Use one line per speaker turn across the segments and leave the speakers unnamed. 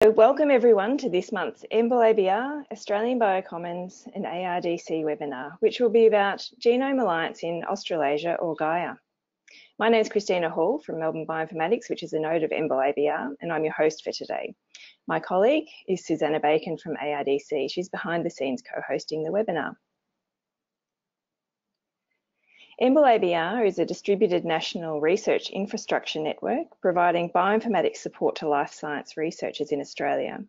So welcome everyone to this month's EMBL ABR, Australian Biocommons and ARDC webinar, which will be about Genome Alliance in Australasia or Gaia. My name is Christina Hall from Melbourne Bioinformatics, which is a node of EMBL ABR, and I'm your host for today. My colleague is Susanna Bacon from ARDC. She's behind the scenes co-hosting the webinar. EMBL ABR is a distributed national research infrastructure network providing bioinformatics support to life science researchers in Australia.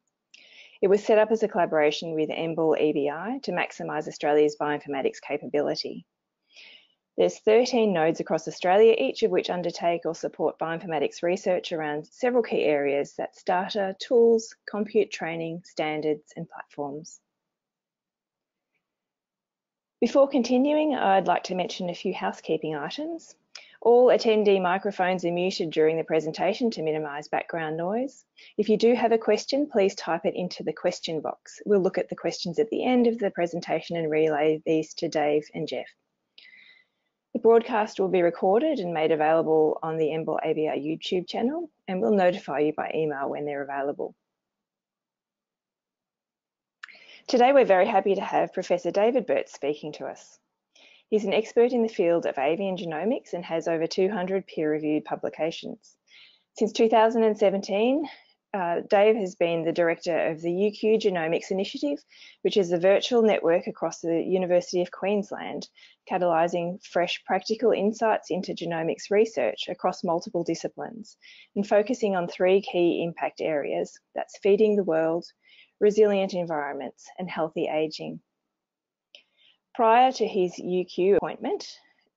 It was set up as a collaboration with EMBL EBI to maximise Australia's bioinformatics capability. There's 13 nodes across Australia, each of which undertake or support bioinformatics research around several key areas: that's data, tools, compute training, standards and platforms. Before continuing, I'd like to mention a few housekeeping items. All attendee microphones are muted during the presentation to minimise background noise. If you do have a question, please type it into the question box. We'll look at the questions at the end of the presentation and relay these to Dave and Jeff. The broadcast will be recorded and made available on the EMBL ABR YouTube channel, and we'll notify you by email when they're available. Today, we're very happy to have Professor David Burt speaking to us. He's an expert in the field of avian genomics and has over 200 peer-reviewed publications. Since 2017, Dave has been the director of the UQ Genomics Initiative, which is a virtual network across the University of Queensland, catalysing fresh practical insights into genomics research across multiple disciplines and focusing on three key impact areas: that's feeding the world, resilient environments and healthy ageing. Prior to his UQ appointment,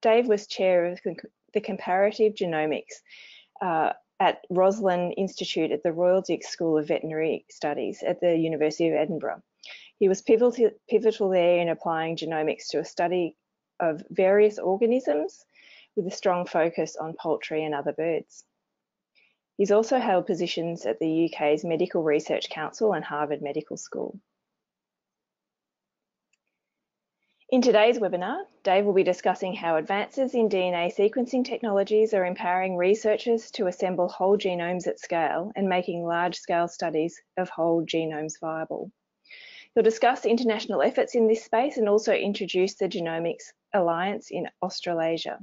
Dave was chair of the Comparative Genomics at Roslin Institute at the Royal Dick School of Veterinary Studies at the University of Edinburgh. He was pivotal there in applying genomics to a study of various organisms with a strong focus on poultry and other birds. He's also held positions at the UK's Medical Research Council and Harvard Medical School. In today's webinar, Dave will be discussing how advances in DNA sequencing technologies are empowering researchers to assemble whole genomes at scale and making large-scale studies of whole genomes viable. He'll discuss international efforts in this space and also introduce the Genomics Alliance in Australasia.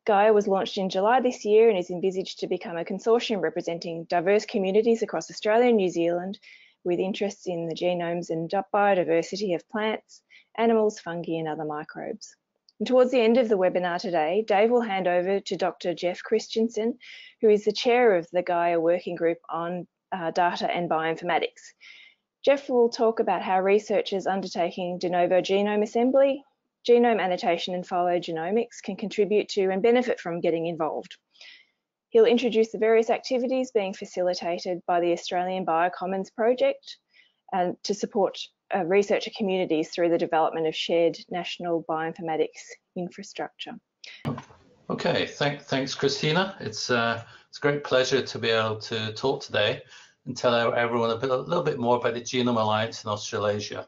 Gaia was launched in July this year and is envisaged to become a consortium representing diverse communities across Australia and New Zealand with interests in the genomes and biodiversity of plants, animals, fungi and other microbes. And towards the end of the webinar today, Dave will hand over to Dr. Jeff Christensen, who is the chair of the Gaia Working Group on Data and Bioinformatics. Jeff will talk about how researchers undertaking Denovo Genome Assembly, genome annotation and Philo genomics can contribute to and benefit from getting involved. He'll introduce the various activities being facilitated by the Australian Biocommons project and to support researcher communities through the development of shared national bioinformatics infrastructure.
Okay, thanks Christina. It's a great pleasure to be able to talk today and tell everyone a little bit more about the Genome Alliance in Australasia.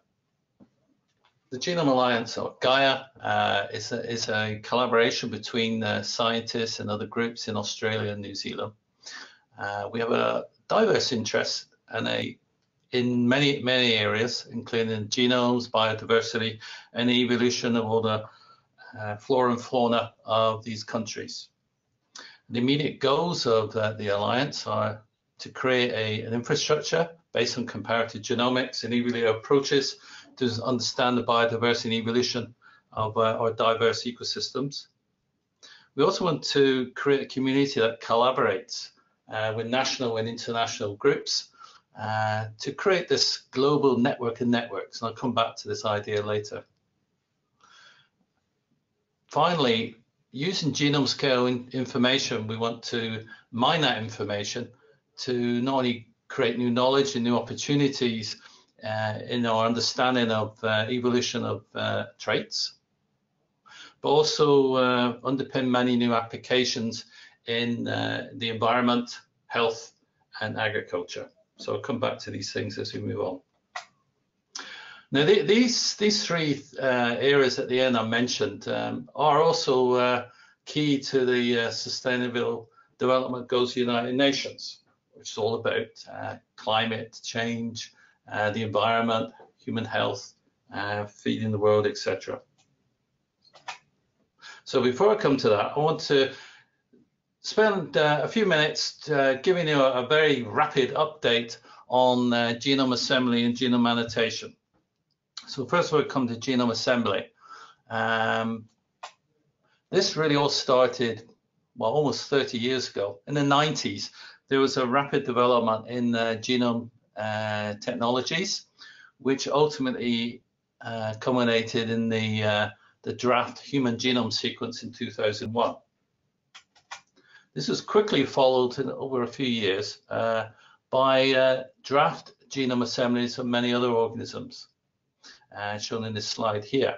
The Genome Alliance, or Gaia, is a collaboration between scientists and other groups in Australia and New Zealand. We have a diverse interest in many areas, including genomes, biodiversity, and the evolution of all the flora and fauna of these countries. The immediate goals of the Alliance are to create an infrastructure based on comparative genomics and earlier approaches to understand the biodiversity and evolution of our diverse ecosystems. We also want to create a community that collaborates with national and international groups to create this global network of networks, and I'll come back to this idea later. Finally, using genome scale information, we want to mine that information to not only create new knowledge and new opportunities in our understanding of evolution of traits, but also underpin many new applications in the environment, health, and agriculture. So I'll come back to these things as we move on. Now, these three areas at the end I mentioned are also key to the Sustainable Development Goals of the United Nations. which is all about climate change, the environment, human health, feeding the world, etc. So before I come to that, I want to spend a few minutes giving you a very rapid update on genome assembly and genome annotation. So first of all, come to genome assembly. This really all started, well, almost 30 years ago. In the 90s, there was a rapid development in genome technologies, which ultimately culminated in the draft human genome sequence in 2001. This was quickly followed in over a few years by draft genome assemblies of many other organisms, shown in this slide here.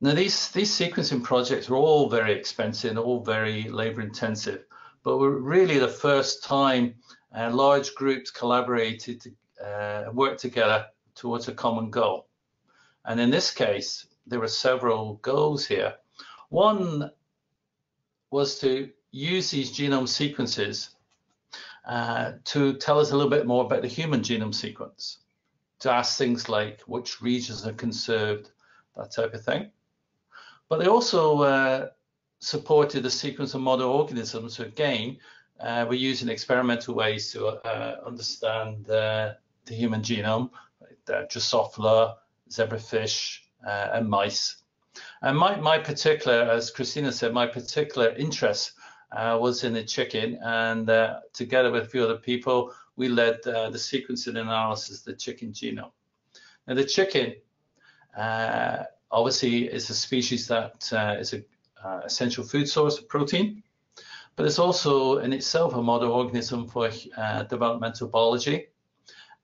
Now, these sequencing projects were all very expensive and all very labor intensive, but were really the first time large groups collaborated to work together towards a common goal. And in this case, there were several goals here. One was to use these genome sequences to tell us a little bit more about the human genome sequence, to ask things like which regions are conserved, that type of thing. But they also supported the sequence of model organisms. So again, we're using experimental ways to understand the human genome, like Drosophila, zebrafish, and mice. And my particular, as Christina said, my particular interest was in the chicken, and together with a few other people, we led the sequencing analysis of the chicken genome. Now, the chicken obviously is a species that is an essential food source of protein, but it's also in itself a model organism for developmental biology,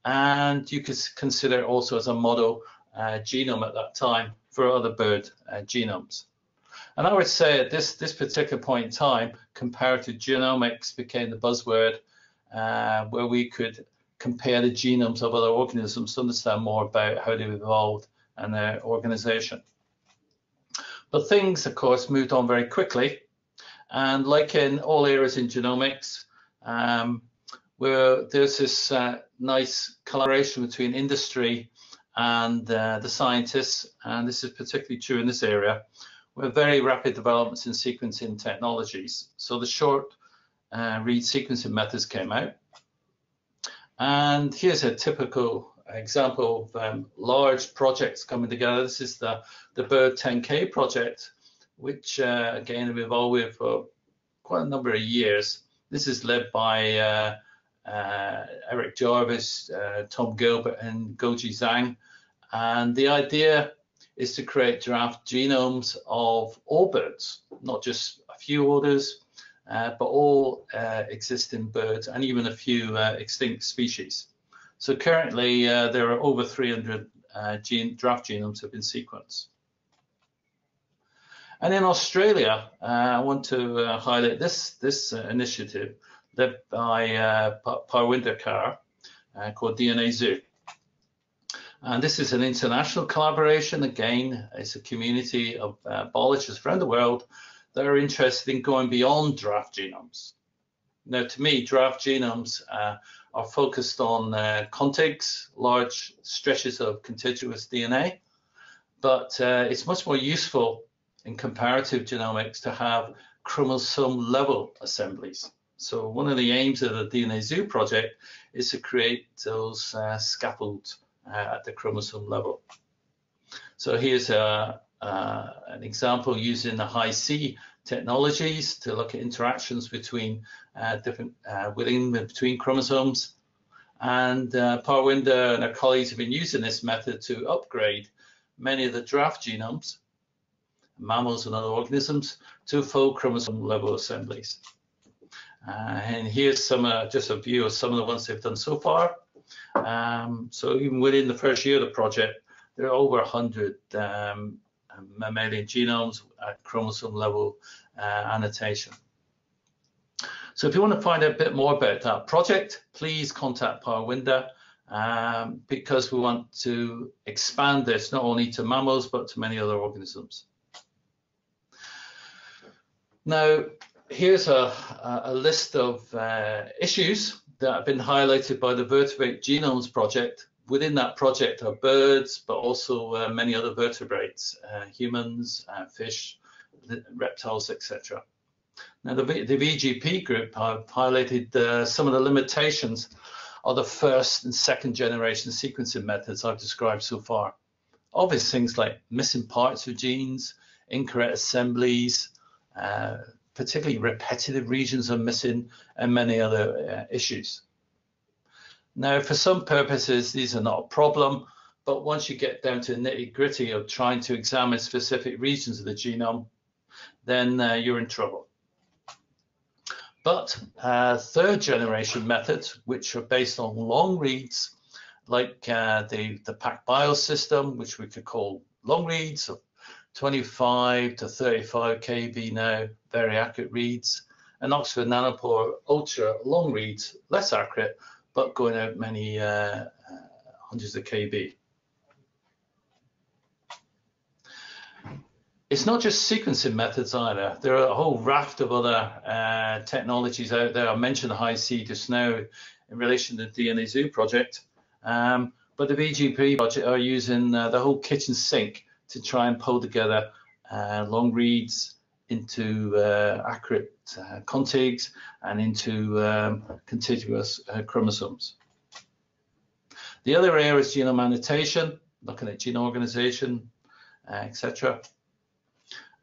and you could consider it also as a model genome at that time for other bird genomes. And I would say at this particular point in time, comparative genomics became the buzzword, where we could compare the genomes of other organisms to understand more about how they've evolved and their organization. But things, of course, moved on very quickly. And like in all areas in genomics, where there's this nice collaboration between industry and the scientists, and this is particularly true in this area, with very rapid developments in sequencing technologies. So the short read sequencing methods came out. And here's a typical example of large projects coming together. This is the Bird 10K project, which again we've involved with for quite a number of years. This is led by Eric Jarvis, Tom Gilbert, and Goji Zhang. And the idea is to create draft genomes of all birds, not just a few orders, but all existing birds and even a few extinct species. So currently there are over 300 draft genomes have been sequenced. And in Australia, I want to highlight this initiative led by Parwinder Kaur called DNA Zoo. And this is an international collaboration. Again, it's a community of biologists around the world that are interested in going beyond draft genomes. Now, to me, draft genomes are focused on contigs, large stretches of contiguous DNA, but it's much more useful in comparative genomics to have chromosome level assemblies. So one of the aims of the DNA Zoo project is to create those scaffolds at the chromosome level. So here's an example using the high C technologies to look at interactions between between chromosomes. And Parwinder and her colleagues have been using this method to upgrade many of the draft genomes, mammals and other organisms, to full chromosome level assemblies. And here's some just a view of some of the ones they've done so far. So even within the first year of the project, there are over 100 mammalian genomes at chromosome level annotation. So if you want to find out a bit more about that project, please contact Parwinder, because we want to expand this not only to mammals, but to many other organisms. Now, here's a list of issues that have been highlighted by the Vertebrate Genomes Project. Within that project are birds, but also many other vertebrates, humans, fish, reptiles, etc. Now, the VGP group have highlighted some of the limitations of the first and second generation sequencing methods I've described so far. Obvious things like missing parts of genes, incorrect assemblies, particularly repetitive regions are missing, and many other issues. Now, for some purposes, these are not a problem, but once you get down to the nitty-gritty of trying to examine specific regions of the genome, then you're in trouble. But third generation methods, which are based on long reads, like the PacBio system, which we could call long reads of 25 to 35 kb now, very accurate reads, and Oxford Nanopore ultra long reads, less accurate, but going out many hundreds of kb. It's not just sequencing methods either. There are a whole raft of other technologies out there. I mentioned Hi-C just now in relation to the DNA Zoo project, but the VGP project are using the whole kitchen sink to try and pull together long reads into accurate contigs and into contiguous chromosomes. The other area is genome annotation, looking at gene organization, etc.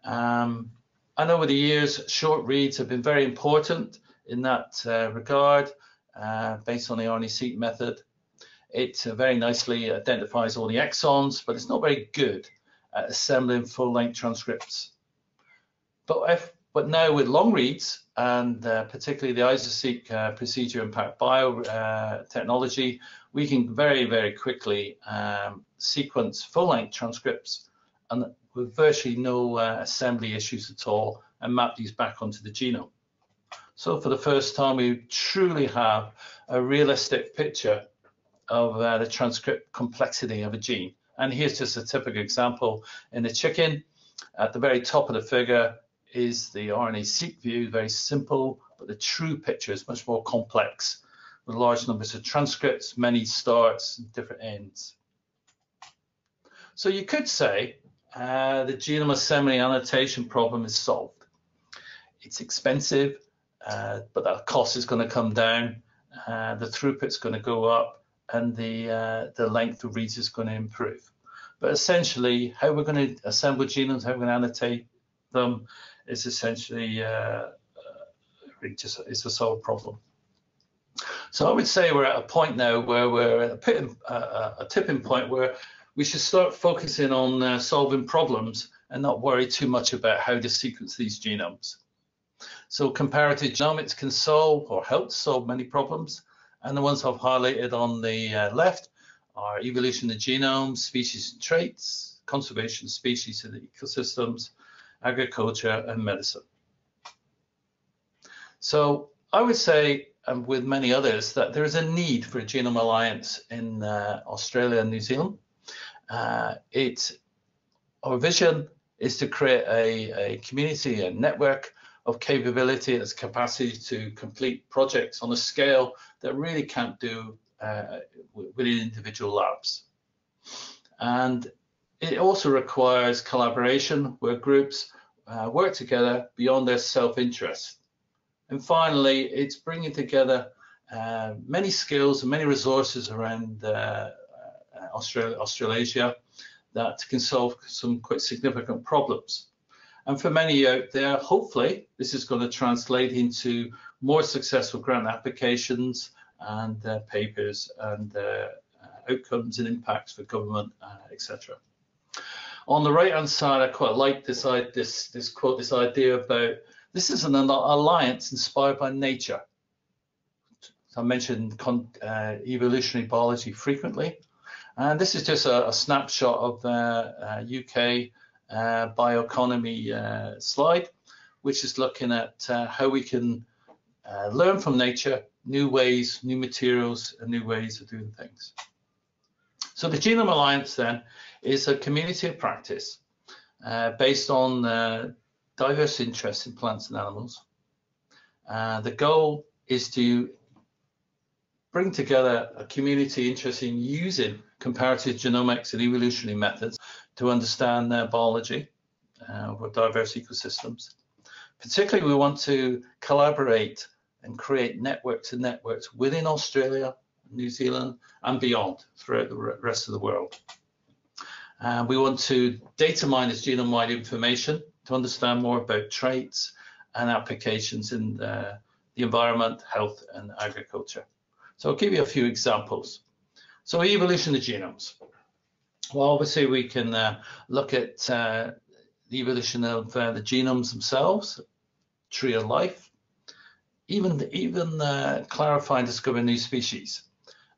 And over the years, short reads have been very important in that regard, based on the RNA-seq method. It very nicely identifies all the exons, but it's not very good at assembling full-length transcripts. But now with long reads, and particularly the IsoSeq procedure and PacBio technology, we can very, very quickly sequence full-length transcripts and with virtually no assembly issues at all, and map these back onto the genome. So for the first time, we truly have a realistic picture of the transcript complexity of a gene. And here's just a typical example in the chicken. At the very top of the figure is the RNA-seq view, very simple, but the true picture is much more complex, with large numbers of transcripts, many starts, and different ends. So you could say the genome assembly annotation problem is solved. It's expensive, but that cost is going to come down, the throughput's going to go up, and the length of reads is going to improve. But essentially, how we're going to assemble genomes, how we're going to annotate them, is essentially it's a solved problem. So I would say we're at a point now where we're at a tipping point where we should start focusing on solving problems and not worry too much about how to sequence these genomes. So comparative genomics can solve or help solve many problems, and the ones I've highlighted on the left are evolution of the genome, species and traits, conservation of species in the ecosystems, agriculture, and medicine. So I would say, and with many others, that there is a need for a genome alliance in Australia and New Zealand. Our vision is to create a community, a network of capability and its capacity to complete projects on a scale that really can't do within individual labs. And it also requires collaboration where groups work together beyond their self-interest. And finally, it's bringing together many skills and many resources around Australasia that can solve some quite significant problems. And for many out there, hopefully, this is going to translate into more successful grant applications and papers and outcomes and impacts for government, etc. On the right-hand side, I quite like this quote, this idea about this is an alliance inspired by nature. So I mentioned evolutionary biology frequently, and this is just a snapshot of UK bioeconomy slide, which is looking at how we can learn from nature, new ways, new materials, and new ways of doing things. So the Genome Alliance then is a community of practice based on diverse interests in plants and animals. The goal is to bring together a community interested in using comparative genomics and evolutionary methods to understand biology with diverse ecosystems. Particularly, we want to collaborate and create networks and networks within Australia, New Zealand, and beyond throughout the rest of the world. We want to data mine this genome-wide information to understand more about traits and applications in the environment, health, and agriculture. So I'll give you a few examples. So evolution of genomes. Well, obviously we can look at the evolution of the genomes themselves, tree of life, even clarify and discover new species,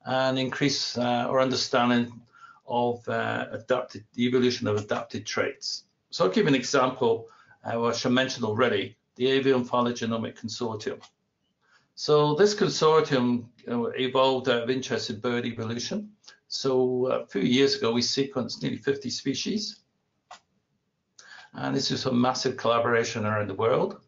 and increase our understanding of the evolution of adapted traits. So I'll give an example, which I mentioned already, the Avian Phylogenomic Consortium. So this consortium evolved out of interest in bird evolution. So a few years ago, we sequenced nearly 50 species. And this is a massive collaboration around the world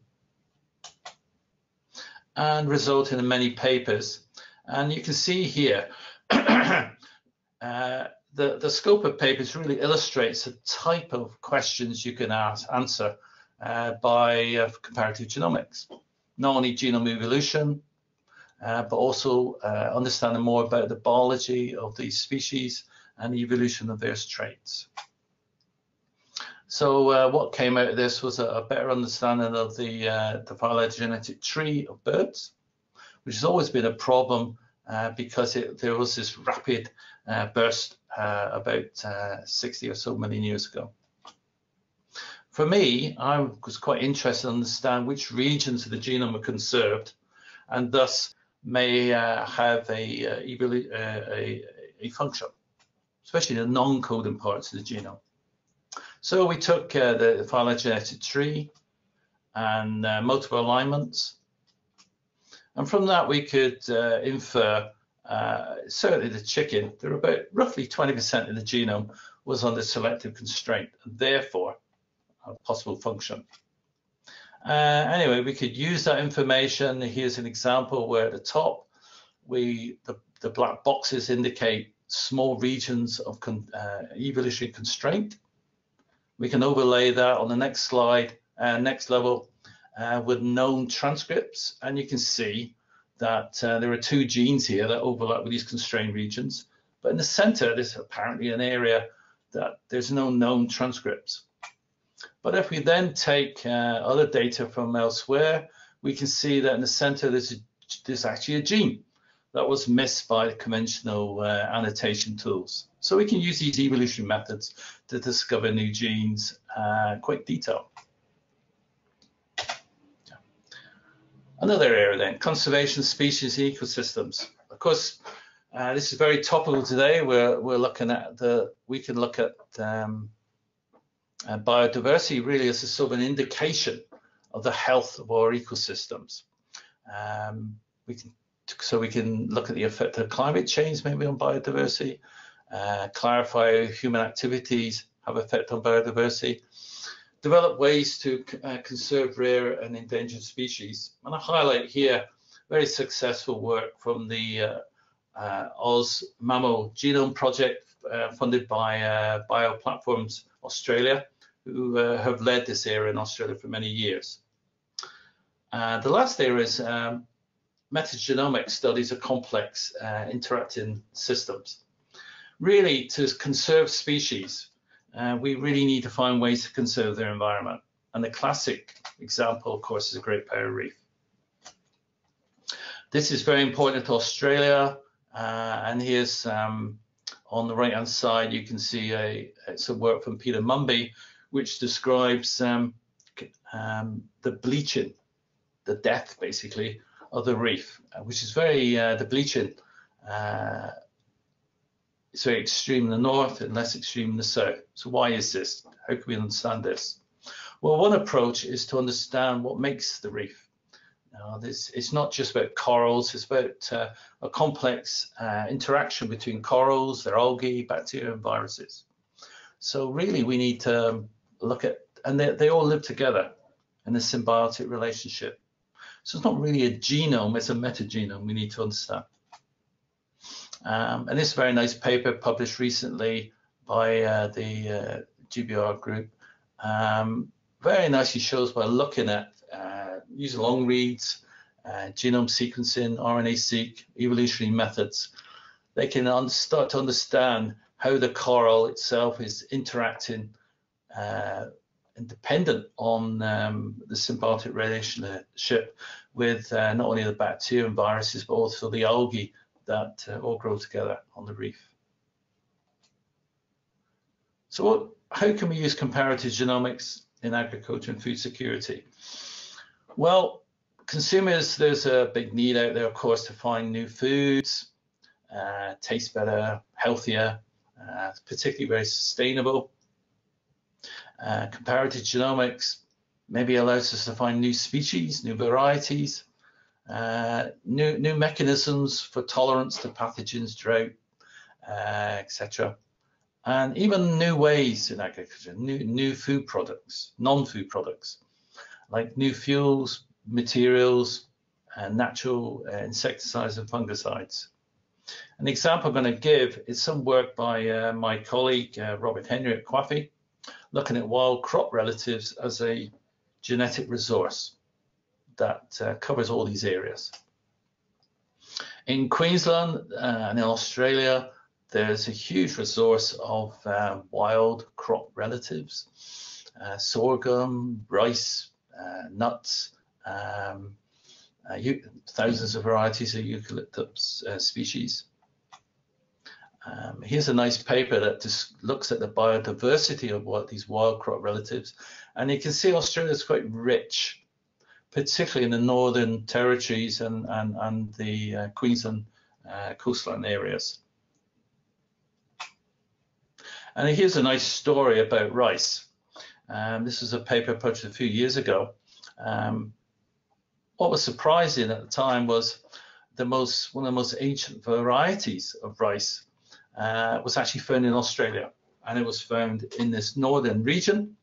and resulted in many papers. And you can see here, the scope of papers really illustrates the type of questions you can answer by comparative genomics. Not only genome evolution, but also understanding more about the biology of these species and the evolution of their traits. So what came out of this was a better understanding of the phylogenetic tree of birds, which has always been a problem because there was this rapid burst about 60 or so million years ago. For me, I was quite interested to understand which regions of the genome are conserved and thus may have a function, especially the non-coding parts of the genome. So we took the phylogenetic tree and multiple alignments, and from that we could infer certainly the chicken, there were about roughly 20% of the genome was under selective constraint, and therefore a possible function. Anyway, we could use that information. Here's an example where at the top, the black boxes indicate small regions of evolutionary constraint. We can overlay that on the next slide, next level, with known transcripts, and you can see that there are two genes here that overlap with these constrained regions. But in the center, there's apparently an area that there's no known transcripts. But if we then take other data from elsewhere, we can see that in the center there's actually a gene that was missed by the conventional annotation tools. So we can use these evolutionary methods to discover new genes quite detailed. Another area then, conservation, species, ecosystems. Of course, this is very topical today. We're looking at we can look at biodiversity really as a sort of an indication of the health of our ecosystems. So we can look at the effect of climate change maybe on biodiversity, clarify how human activities have effect on biodiversity, develop ways to conserve rare and endangered species. And I highlight here very successful work from the Oz Mammal Genome Project funded by Bioplatforms Australia, who have led this area in Australia for many years. The last area is metagenomic studies of complex interacting systems. Really, to conserve species, we really need to find ways to conserve their environment. And the classic example, of course, is a Great Barrier Reef. This is very important to Australia. And here's on the right-hand side, you can see some work from Peter Mumby, which describes the bleaching, the death, basically, of the reef, which is very, the bleaching is very extreme in the north and less extreme in the south. So why is this? How can we understand this? Well, one approach is to understand what makes the reef. Now, it's not just about corals, it's about a complex interaction between corals, their algae, bacteria, and viruses. So really, we need to look at, and they all live together in a symbiotic relationship. So it's not really a genome, it's a metagenome we need to understand. And this is a very nice paper published recently by the GBR group. Very nicely shows by looking at using long reads, genome sequencing, RNA-seq, evolutionary methods. They can start to understand how the coral itself is interacting and dependent on the symbiotic relationship with not only the bacteria and viruses, but also the algae that all grow together on the reef. So how can we use comparative genomics in agriculture and food security? Well, consumers, there's a big need out there, of course, to find new foods, taste better, healthier, particularly very sustainable. Comparative genomics maybe allows us to find new species, new varieties, new mechanisms for tolerance to pathogens, drought, etc. And even new ways in agriculture, new food products, non-food products, like new fuels, materials, and natural insecticides and fungicides. An example I'm going to give is some work by my colleague, Robert Henry at Quaffy, looking at wild crop relatives as a genetic resource that covers all these areas. In Queensland and in Australia, there's a huge resource of wild crop relatives, sorghum, rice, nuts, thousands of varieties of eucalyptus species. Here's a nice paper that just looks at the biodiversity of what these wild crop relatives, and you can see Australia is quite rich, particularly in the northern territories and the Queensland coastline areas. And here's a nice story about rice. This is a paper published a few years ago. What was surprising at the time was one of the most ancient varieties of rice was actually found in Australia, and it was found in this northern region.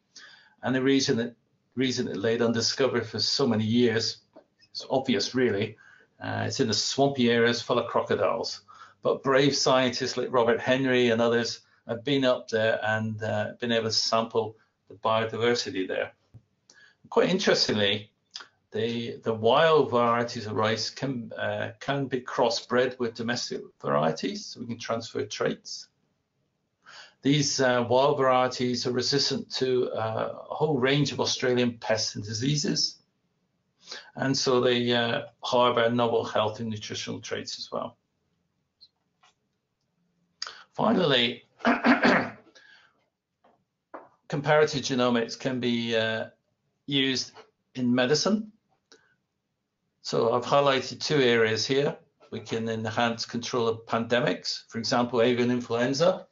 And the reason it laid undiscovered for so many years, it's obvious really. It's in the swampy areas full of crocodiles. But brave scientists like Robert Henry and others have been up there and been able to sample the biodiversity there. Quite interestingly, the wild varieties of rice can be crossbred with domestic varieties, so we can transfer traits. These wild varieties are resistant to a whole range of Australian pests and diseases, and so they harbour novel health and nutritional traits as well. Finally, comparative genomics can be used in medicine. So I've highlighted two areas here. We can enhance control of pandemics, for example, avian influenza.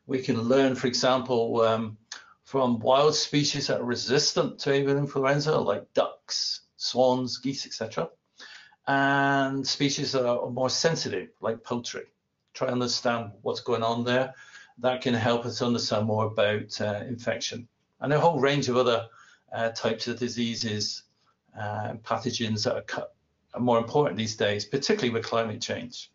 We can learn, for example, from wild species that are resistant to avian influenza, like ducks, swans, geese, etc., and species that are more sensitive, like poultry. Try to understand what's going on there. That can help us understand more about infection and a whole range of other types of diseases and pathogens that are more important these days, particularly with climate change.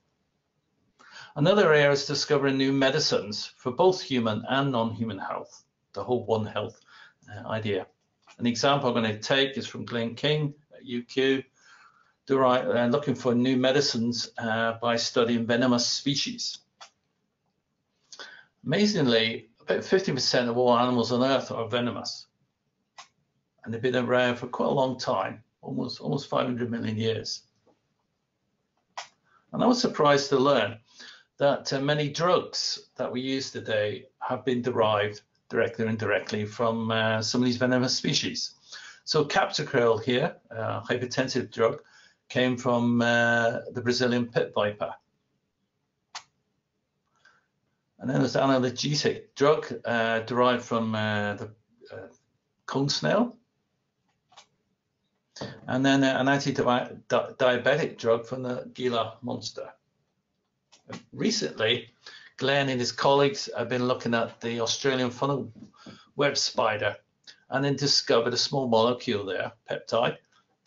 Another area is discovering new medicines for both human and non-human health, the whole One Health idea. An example I'm going to take is from Glenn King at UQ, looking for new medicines by studying venomous species. Amazingly, about 50% of all animals on Earth are venomous, and they've been around for quite a long time, almost 500 million years. And I was surprised to learn that many drugs that we use today have been derived directly or indirectly from some of these venomous species. So captopril here, a hypertensive drug, came from the Brazilian pit viper. And then there's an analgesic drug derived from the cone snail. And then an anti-diabetic drug from the Gila monster. Recently, Glenn and his colleagues have been looking at the Australian funnel web spider and then discovered a small molecule there, peptide,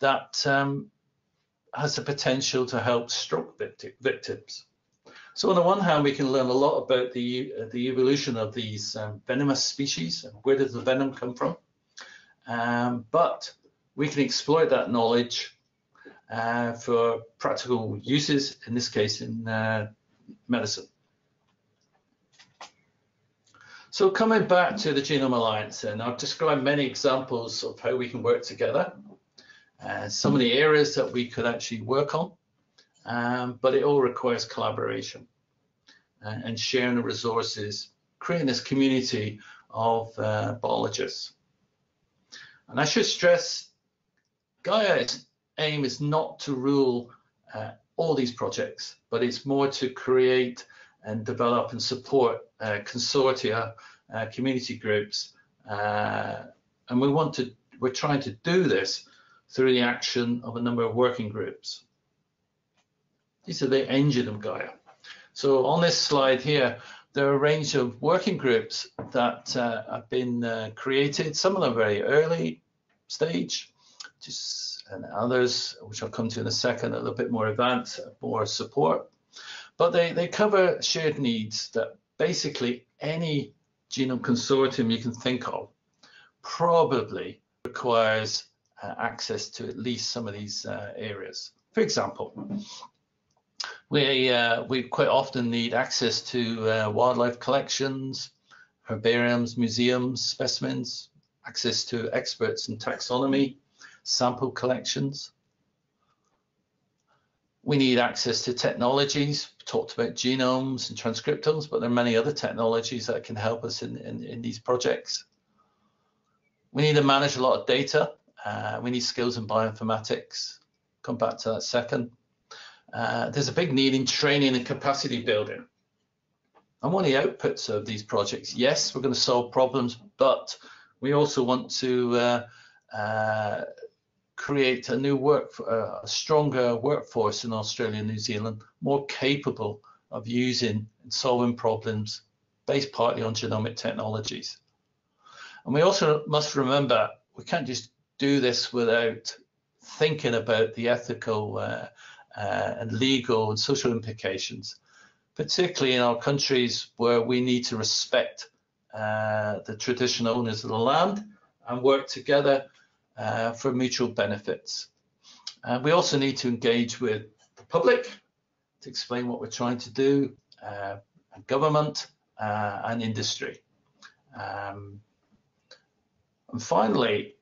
that has the potential to help stroke victims. So on the one hand, we can learn a lot about the evolution of these venomous species, and where does the venom come from? But we can exploit that knowledge for practical uses, in this case in medicine. So coming back to the Genome Alliance, and I've described many examples of how we can work together, some of the areas that we could actually work on, but it all requires collaboration and sharing the resources, creating this community of biologists. And I should stress, Gaia's aim is not to rule all these projects, but it's more to create and develop and support consortia, community groups, and we're trying to do this through the action of a number of working groups. These are the engine of Gaia. So on this slide here, there are a range of working groups that have been created. Some of them very early stage, and others, which I'll come to in a second, a little bit more advanced, more support. But they cover shared needs that basically any genome consortium you can think of probably requires access to at least some of these areas. For example, we quite often need access to wildlife collections, herbariums, museums, specimens, access to experts in taxonomy, sample collections. We need access to technologies. We talked about genomes and transcriptomes, but there are many other technologies that can help us in these projects. We need to manage a lot of data. We need skills in bioinformatics. Come back to that second. There's a big need in training and capacity building. And one of the outputs of these projects, yes, we're going to solve problems, but we also want to create a new a stronger workforce in Australia and New Zealand, more capable of using and solving problems based partly on genomic technologies. And we also must remember, we can't just do this without thinking about the ethical and legal and social implications, particularly in our countries where we need to respect the traditional owners of the land and work together for mutual benefits. We also need to engage with the public to explain what we're trying to do, government and industry. And finally,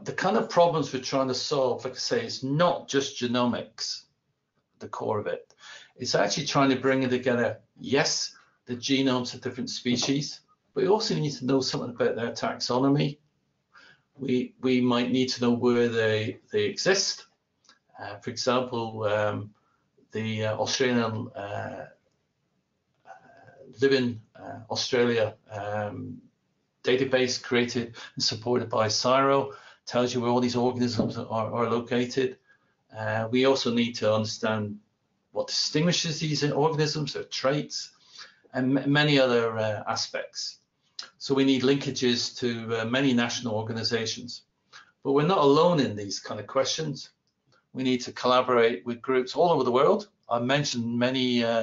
the kind of problems we're trying to solve, like I say, is not just genomics, the core of it. It's actually trying to bring together, yes, the genomes of different species, but we also need to know something about their taxonomy. We might need to know where they exist. For example, the Australian Living Australia database created and supported by Philo tells you where all these organisms are located. We also need to understand what distinguishes these organisms, their traits, and many other aspects. So we need linkages to many national organizations. But we're not alone in these kind of questions. We need to collaborate with groups all over the world. I mentioned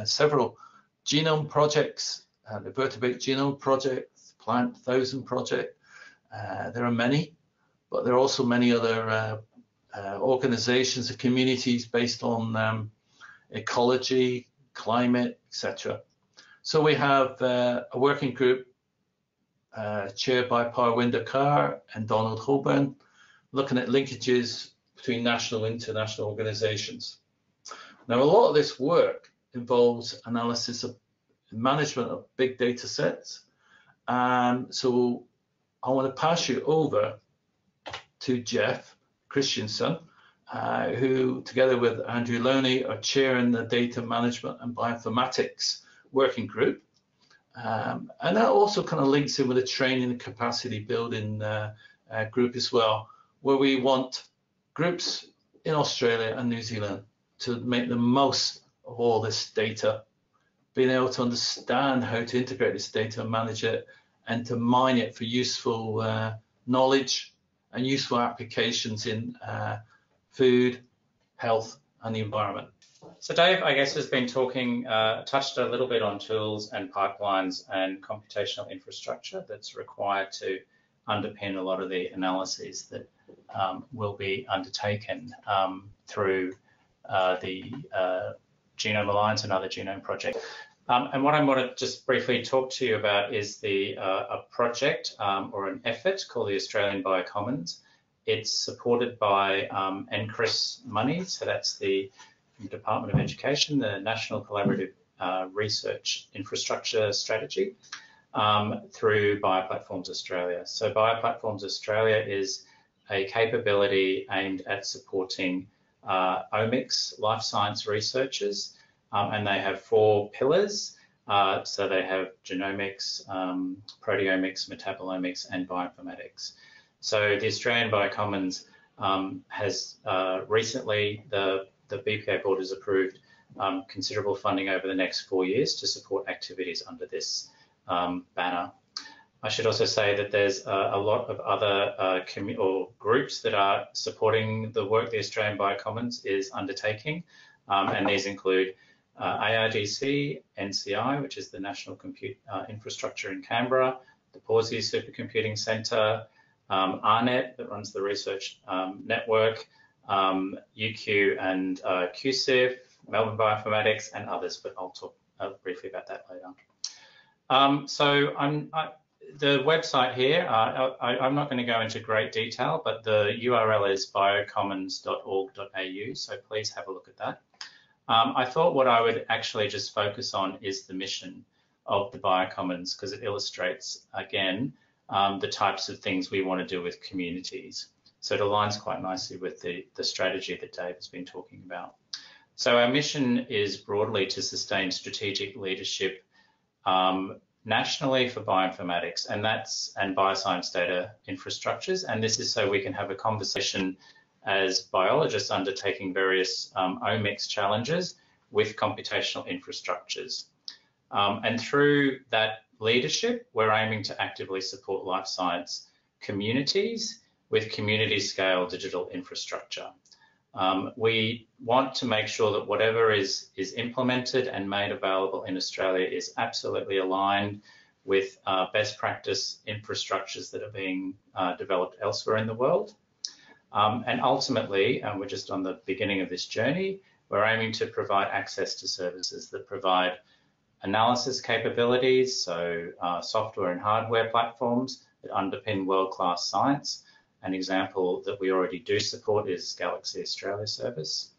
several genome projects, the Vertebrate Genome Project, Plant 1000 Project. There are many, but there are also many other organizations and communities based on ecology, climate, etc. So we have a working group chaired by Parwinder Kaur and Donald Holborn, looking at linkages between national and international organizations. Now, a lot of this work involves analysis of management of big data sets. So I want to pass you over to Jeff Christensen, who, together with Andrew Loney, are chairing the Data Management and Bioinformatics Working Group. And that also kind of links in with the training and capacity building group as well, where we want groups in Australia and New Zealand to make the most of all this data, being able to understand how to integrate this data and manage it, and to mine it for useful knowledge and useful applications in food, health, and the environment.
So Dave, I guess, has been talking, touched a little bit on tools and pipelines and computational infrastructure that's required to underpin a lot of the analyses that will be undertaken through the Genome Alliance and other genome projects. And what I want to just briefly talk to you about is a project or an effort called the Australian Biocommons. It's supported by NCRIS money, so that's the Department of Education, the National Collaborative Research Infrastructure Strategy, through Bioplatforms Australia. So Bioplatforms Australia is a capability aimed at supporting omics life science researchers, and they have 4 pillars. So they have genomics, proteomics, metabolomics, and bioinformatics. So the Australian Biocommons has recently, the BPA board has approved considerable funding over the next 4 years to support activities under this banner. I should also say that there's a lot of other groups that are supporting the work the Australian Biocommons is undertaking, and these include ARDC, NCI, which is the National Compute Infrastructure in Canberra, the Pawsey Supercomputing Centre, ARNet, that runs the research network, UQ and QCIF, Melbourne Bioinformatics, and others, but I'll talk briefly about that later. The website here, I'm not going to go into great detail, but the URL is biocommons.org.au, so please have a look at that. I thought what I would actually just focus on is the mission of the Biocommons, because it illustrates, again, the types of things we want to do with communities. So it aligns quite nicely with the strategy that Dave has been talking about. So our mission is broadly to sustain strategic leadership nationally for bioinformatics, and bioscience data infrastructures. And this is so we can have a conversation as biologists undertaking various omics challenges with computational infrastructures. And through that leadership, we're aiming to actively support life science communities with community scale digital infrastructure. We want to make sure that whatever is implemented and made available in Australia is absolutely aligned with best practice infrastructures that are being developed elsewhere in the world. And ultimately, we're just on the beginning of this journey, we're aiming to provide access to services that provide analysis capabilities, so software and hardware platforms that underpin world-class science. An example that we already do support is Galaxy Australia service.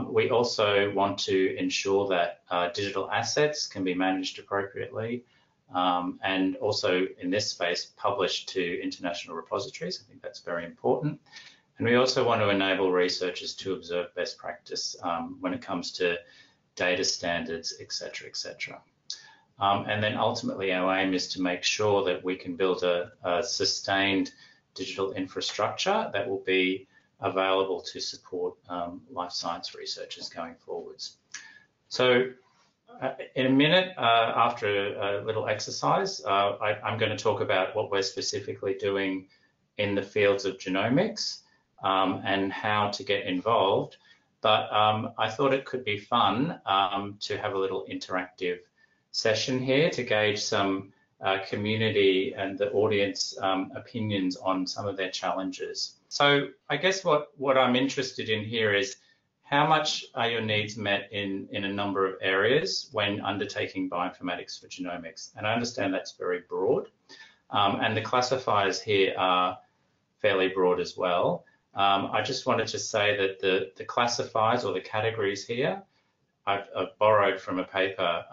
We also want to ensure that digital assets can be managed appropriately, and also in this space published to international repositories. I think that's very important. And we also want to enable researchers to observe best practice when it comes to data standards, et cetera, et cetera. And then ultimately our aim is to make sure that we can build a sustained digital infrastructure that will be available to support life science researchers going forwards. So in a minute, after a little exercise, I'm going to talk about what we're specifically doing in the fields of genomics and how to get involved. But I thought it could be fun to have a little interactive session here to gauge some community and the audience opinions on some of their challenges. So I guess what I'm interested in here is how much are your needs met in a number of areas when undertaking bioinformatics for genomics? And I understand that's very broad. And the classifiers here are fairly broad as well. I just wanted to say that the classifiers or the categories here, I've borrowed from a paper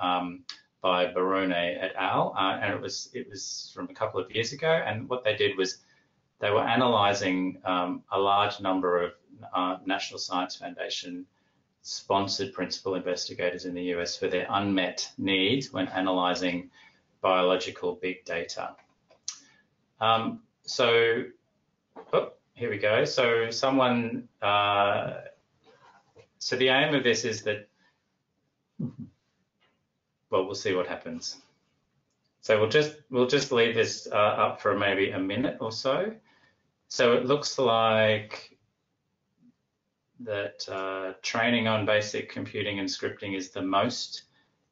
by Barone et al. And it was from a couple of years ago. And what they did was they were analysing a large number of National Science Foundation sponsored principal investigators in the US for their unmet needs when analysing biological big data. Here we go. So so the aim of this is that, well, we'll see what happens. So we'll just leave this up for maybe a minute or so. So it looks like that training on basic computing and scripting is the most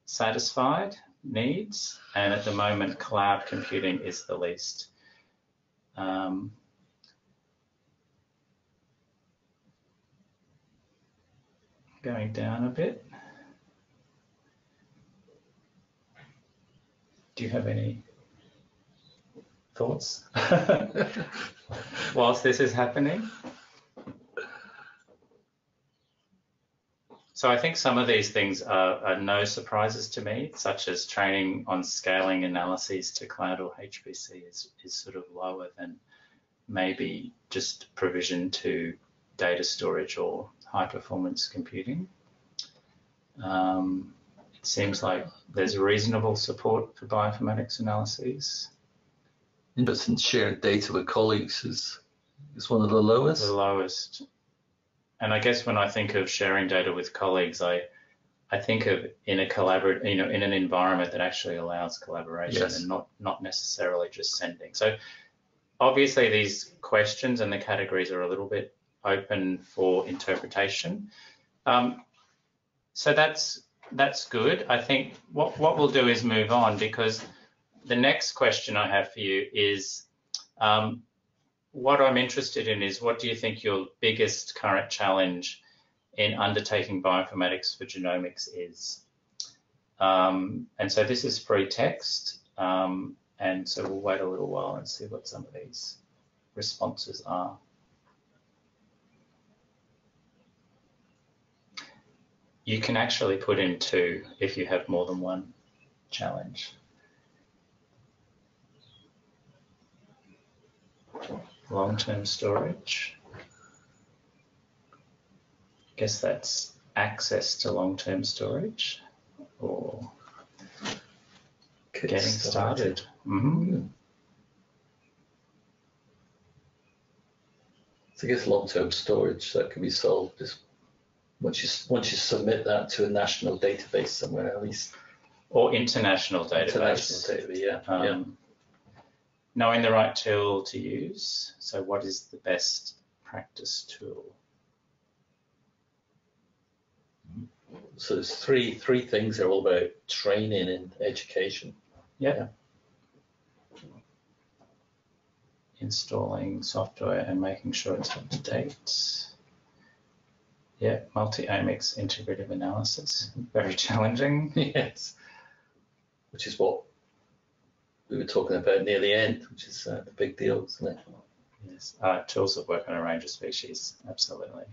satisfied needs, and at the moment cloud computing is the least. Going down a bit. Do you have any thoughts whilst this is happening? So I think some of these things are no surprises to me, such as training on scaling analyses to cloud or HPC is sort of lower than maybe just provision to data storage or high performance computing. It seems like there's reasonable support for bioinformatics analyses.
Interest in sharing data with colleagues is one of the lowest.
The lowest. And I guess when I think of sharing data with colleagues, I think of in a in an environment that actually allows collaboration, yes, and not necessarily just sending. So obviously these questions and the categories are a little bit open for interpretation. So that's good. I think what we'll do is move on, because the next question I have for you is, what I'm interested in is, what do you think your biggest current challenge in undertaking bioinformatics for genomics is? And so this is free text, and so we'll wait a little while and see what some of these responses are. You can actually put in 2 if you have more than one challenge. Long-term storage. I guess that's access to long-term storage, or getting started. Mm-hmm.
So I guess long-term storage, that can be solved just once you submit that to a national database somewhere, at least.
Or international database.
International database, yeah.
Knowing the right tool to use. So what is the best practice tool?
So there's three things that are all about training and education.
Yeah. Installing software and making sure it's up to date. Yeah, multi-omics integrative analysis, very challenging.
Yes, which is what we were talking about near the end, which is the big deal, isn't it?
Yes, tools that work on a range of species, absolutely.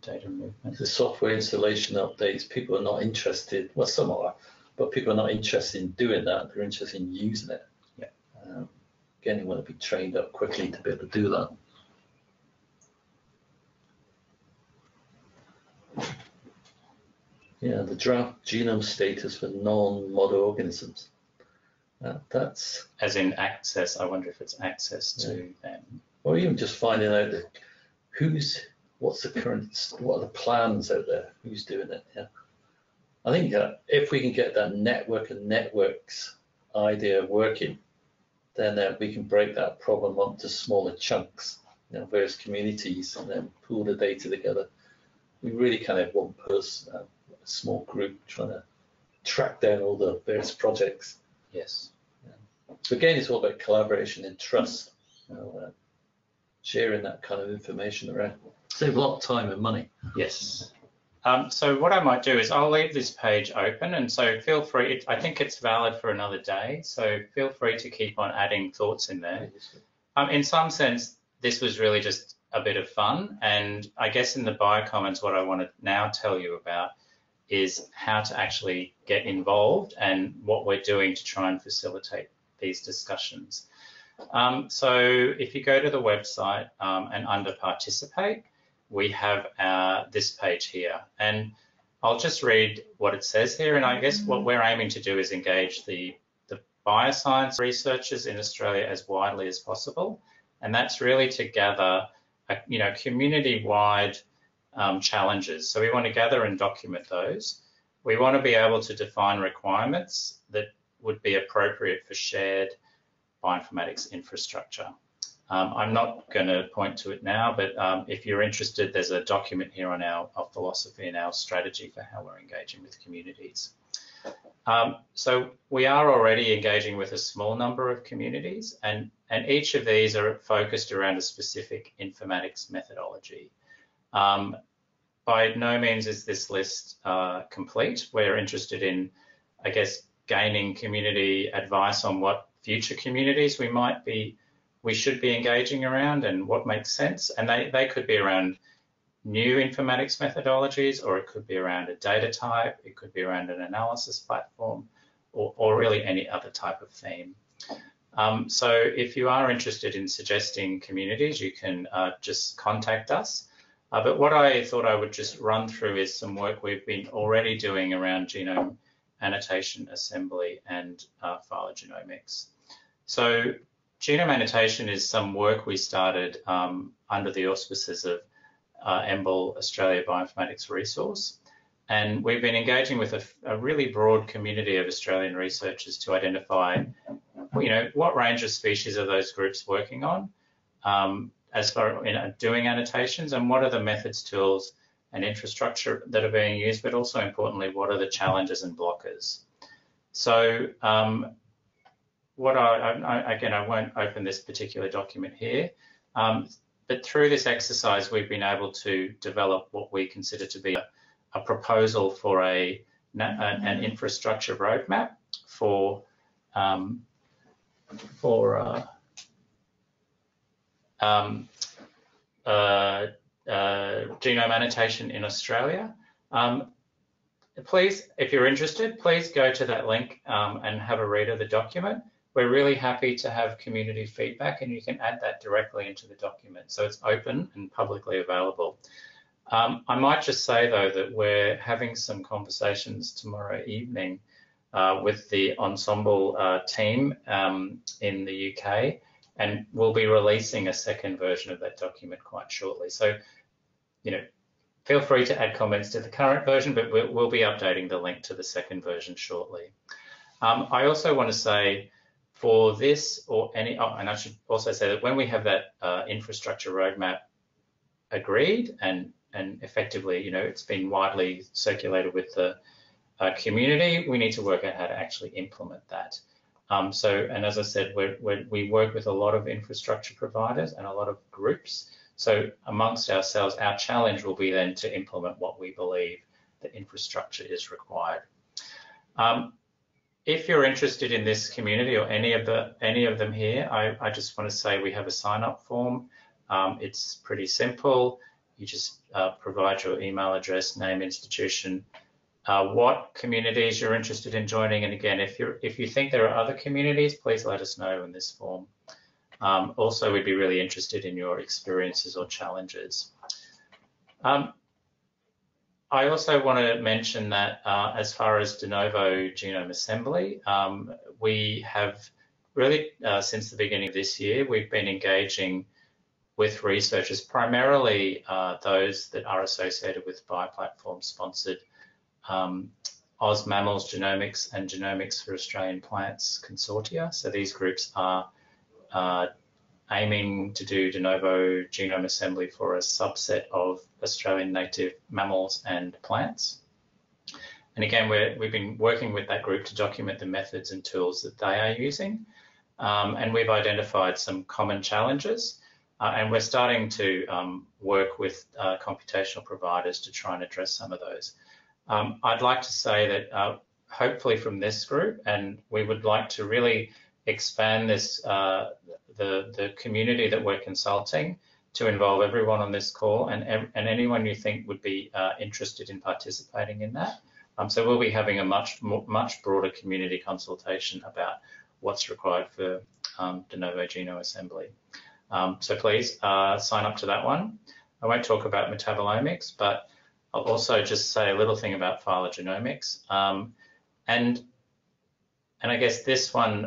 Data movement. The software installation updates, people are not interested, well, some are, but people are not interested in doing that, they're interested in using it. Yeah.
Again, you want to be trained up quickly to be able to do that. Yeah, the draft genome status for non-model organisms. That's
as in access. I wonder if it's access to them,
or even just finding out that what are the plans out there? Who's doing it? Yeah, I think if we can get that network and networks idea working, then we can break that problem up to smaller chunks, various communities, and then pool the data together. We really kind of have one person, a small group trying to track down all the various projects.
Yes.
Yeah. So again, it's all about collaboration and trust, sharing that kind of information around. Save a lot of time and money.
Yes. So what I might do is I'll leave this page open, and so feel free, I think it's valid for another day, so feel free to keep on adding thoughts in there. In some sense, this was really just a bit of fun, and I guess in the Biocommons, what I want to now tell you about is how to actually get involved and what we're doing to try and facilitate these discussions. So if you go to the website and under participate, we have this page here, and I'll just read what it says here. And I guess what we're aiming to do is engage the bioscience researchers in Australia as widely as possible, and that's really to gather community-wide challenges. So we want to gather and document those. We want to be able to define requirements that would be appropriate for shared bioinformatics infrastructure. I'm not going to point to it now, but if you're interested, there's a document here on our philosophy and our strategy for how we're engaging with communities. So we are already engaging with a small number of communities, and each of these are focused around a specific informatics methodology. By no means is this list complete. We're interested in, I guess, gaining community advice on what future communities we should be engaging around and what makes sense. And they could be around new informatics methodologies, or it could be around a data type, it could be around an analysis platform, or really any other type of theme. So if you are interested in suggesting communities, you can just contact us. But what I thought I would just run through is some work we've been already doing around genome annotation, assembly, and phylogenomics. So genome annotation is some work we started under the auspices of EMBL, Australia Bioinformatics Resource. And we've been engaging with a really broad community of Australian researchers to identify, what range of species are those groups working on as far as doing annotations, and what are the methods, tools, and infrastructure that are being used, but also importantly, what are the challenges and blockers. So again, I won't open this particular document here, but through this exercise, we've been able to develop what we consider to be a proposal for an infrastructure roadmap for genome annotation in Australia. Please, if you're interested, please go to that link and have a read of the document. We're really happy to have community feedback, and you can add that directly into the document. So it's open and publicly available. I might just say, though, that we're having some conversations tomorrow evening with the Ensemble team in the UK, and we'll be releasing a second version of that document quite shortly. So, feel free to add comments to the current version, but we'll be updating the link to the second version shortly. I also want to say, for this or any, and I should also say that when we have that infrastructure roadmap agreed and effectively, it's been widely circulated with the community, we need to work out how to actually implement that. And as I said, we work with a lot of infrastructure providers and a lot of groups. So amongst ourselves, our challenge will be then to implement what we believe the infrastructure is required. If you're interested in this community or any of them here, I just want to say we have a sign-up form. It's pretty simple. You just provide your email address, name, institution, what communities you're interested in joining, and again, if you think there are other communities, please let us know in this form. Also, we'd be really interested in your experiences or challenges. I also want to mention that as far as Denovo Genome Assembly, we have really, since the beginning of this year, we've been engaging with researchers, primarily those that are associated with bioplatform-sponsored Oz Mammals Genomics and Genomics for Australian Plants consortia. So these groups are aiming to do de novo genome assembly for a subset of Australian native mammals and plants. And again, we've been working with that group to document the methods and tools that they are using. And we've identified some common challenges. And we're starting to work with computational providers to try and address some of those. I'd like to say that hopefully from this group, and we would like to really expand this, the community that we're consulting to involve everyone on this call and anyone you think would be interested in participating in that. So we'll be having a much broader community consultation about what's required for de novo genome assembly. So please sign up to that one. I won't talk about metabolomics, but I'll also just say a little thing about phylogenomics. And I guess this one,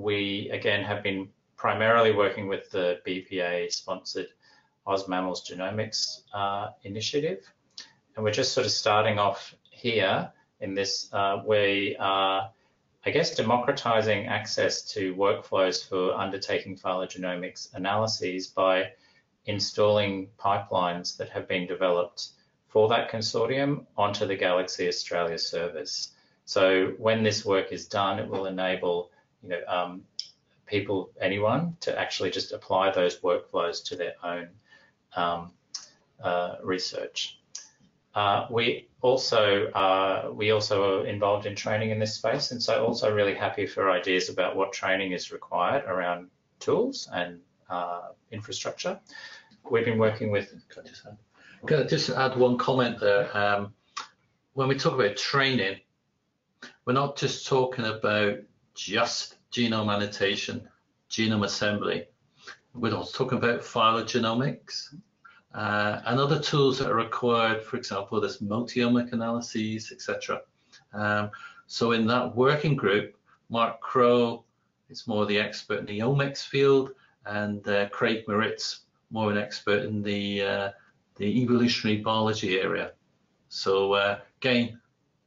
we again have been primarily working with the BPA-sponsored Oz Mammals Genomics initiative. And we're just sort of starting off here in this, we are I guess, democratizing access to workflows for undertaking phylogenomics analyses by installing pipelines that have been developed for that consortium onto the Galaxy Australia servers. So when this work is done, it will enable people, anyone, to actually just apply those workflows to their own research. We also are involved in training in this space, and so also really happy for ideas about what training is required around tools and infrastructure. We've been working with.
Can I just add one comment there? When we talk about training, we're not just talking about just genome annotation, genome assembly. We're also talking about phylogenomics and other tools that are required. For example, there's multi-omic analyses, etc. So in that working group, Mark Crow is more the expert in the omics field, and Craig Moritz, more an expert in the evolutionary biology area. So again,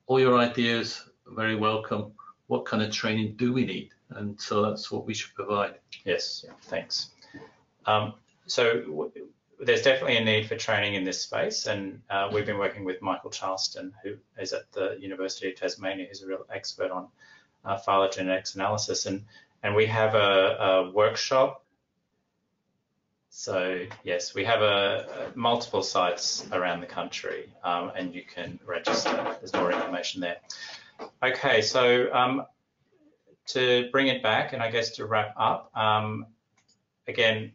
all your ideas are very welcome. What kind of training do we need? And so that's what we should provide.
Yes, yeah, thanks. So there's definitely a need for training in this space, and we've been working with Michael Charleston, who is at the University of Tasmania, who's a real expert on phylogenetics analysis, and we have a workshop. So yes, we have multiple sites around the country, and you can register. There's more information there. Okay, so to bring it back, and I guess to wrap up, again,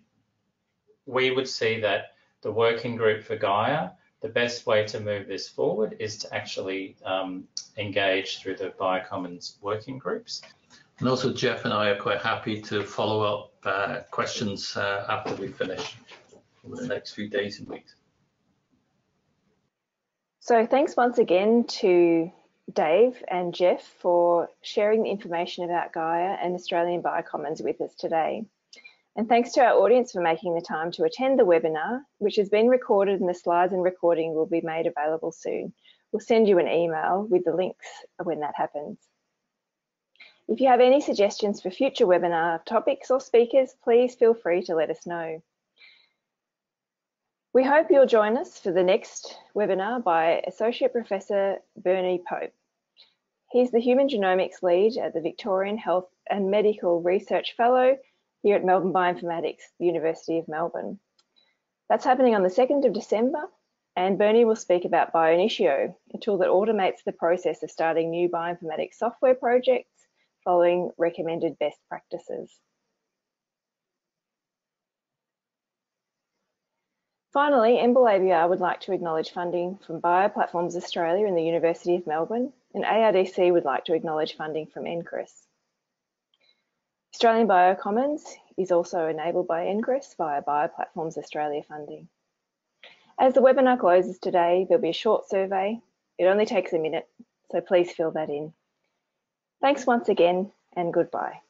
we would see that the working group for Gaia, the best way to move this forward is to actually engage through the Biocommons working groups.
And also Jeff and I are quite happy to follow up questions after we finish over the next few days and weeks.
So thanks once again to Dave and Jeff for sharing the information about Gaia and Australian Biocommons with us today. And thanks to our audience for making the time to attend the webinar, which has been recorded, and the slides and recording will be made available soon. We'll send you an email with the links when that happens. If you have any suggestions for future webinar topics or speakers, please feel free to let us know. We hope you'll join us for the next webinar by Associate Professor Bernie Pope. He's the Human Genomics Lead at the Victorian Health and Medical Research Fellow here at Melbourne Bioinformatics, the University of Melbourne. That's happening on the 2nd of December, and Bernie will speak about Bioinitio, a tool that automates the process of starting new bioinformatics software projects following recommended best practices. Finally, MBIL ABR would like to acknowledge funding from Bioplatforms Australia and the University of Melbourne, and ARDC would like to acknowledge funding from NCRIS. Australian Biocommons is also enabled by NCRIS via Bioplatforms Australia funding. As the webinar closes today, there'll be a short survey. It only takes a minute, so please fill that in. Thanks once again, and goodbye.